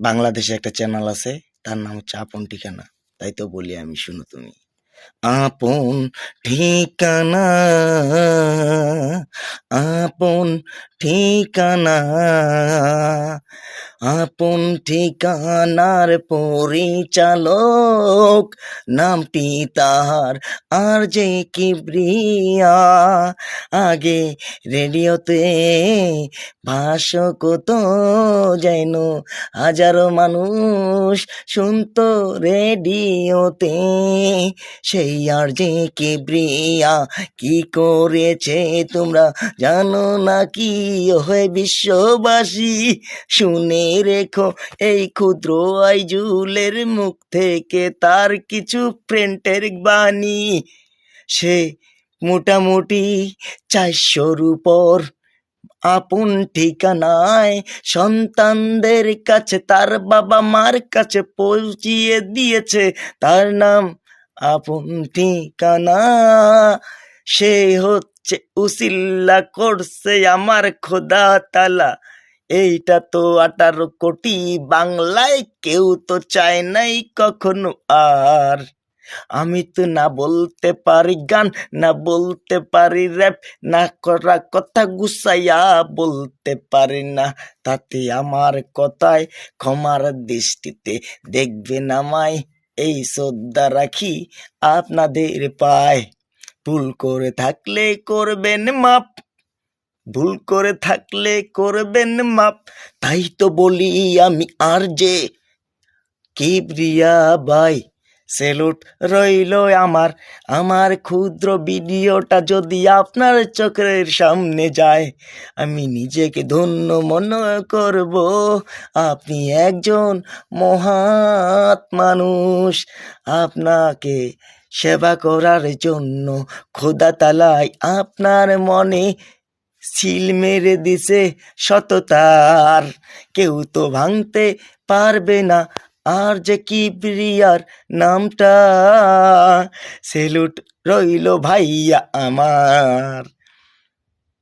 বাংলাদেশে একটা চ্যানেল আছে, তার নাম হচ্ছে আপন ঠিকানা। তাই তো বলি আমি, শুনো তুমি। আপন ঠিকানা, আপন ঠিকানা, আপন ঠিকানার পরিচালক নামটি তাহার আর যে কিবরিয়া। আগে রেডিওতে ভাষকত যেন হাজারো মানুষ শুনতো রেডিওতে, সেই আর যে কিবরিয়া কি করেছে তোমরা জানো নাকি হয়ে বিশ্ববাসী? শুনে রেখো এই ক্ষুদ্র আইজুলের মুখ থেকে তার কিছু প্রিন্টের বাণী। সে মোটামুটি 400-র উপর আপন ঠিকানায় সন্তানদের কাছে, তার বাবা মার কাছে পৌঁছিয়ে দিয়েছে। তার নাম আপন ঠিকানা। সে হচ্ছে উসিল্লা করছে আমার খোদা তালা। এইটা তো 18 কোটি বাংলায় কেউ তো চায় নাই কখনো আর। আমি তো না বলতে পারি গান, না বলতে পারি র্যাপ, না করা কথা গুছাইয়া বলতে পারি না। তাতে আমার কথায় ক্ষমার দৃষ্টিতে দেখবেন আমায়, এই শ্রদ্ধা রাখি আপনাদের পায়। ভুল করে থাকলে করবেন মাপ, ভুল করে থাকলে করবেন মাপ। তাই তো বলি আমি আর যে কিবরিয়া ভাই। সেলুট রইল আমার, আমার ক্ষুদ্র ভিডিওটা যদি আপনার চোখের সামনে যায়, আমি নিজেকে ধন্য মনে করব। আপনি একজন মহৎ মানুষ। আপনাকে সেবা করার জন্য খোদা তালাই আপনার মনে সিল মেরে দিছে সততার। কেউ তো ভাঙতে পারবে না আর যে কিবরিয়ার নামটা। সেলুট রইল ভাইয়া আমার।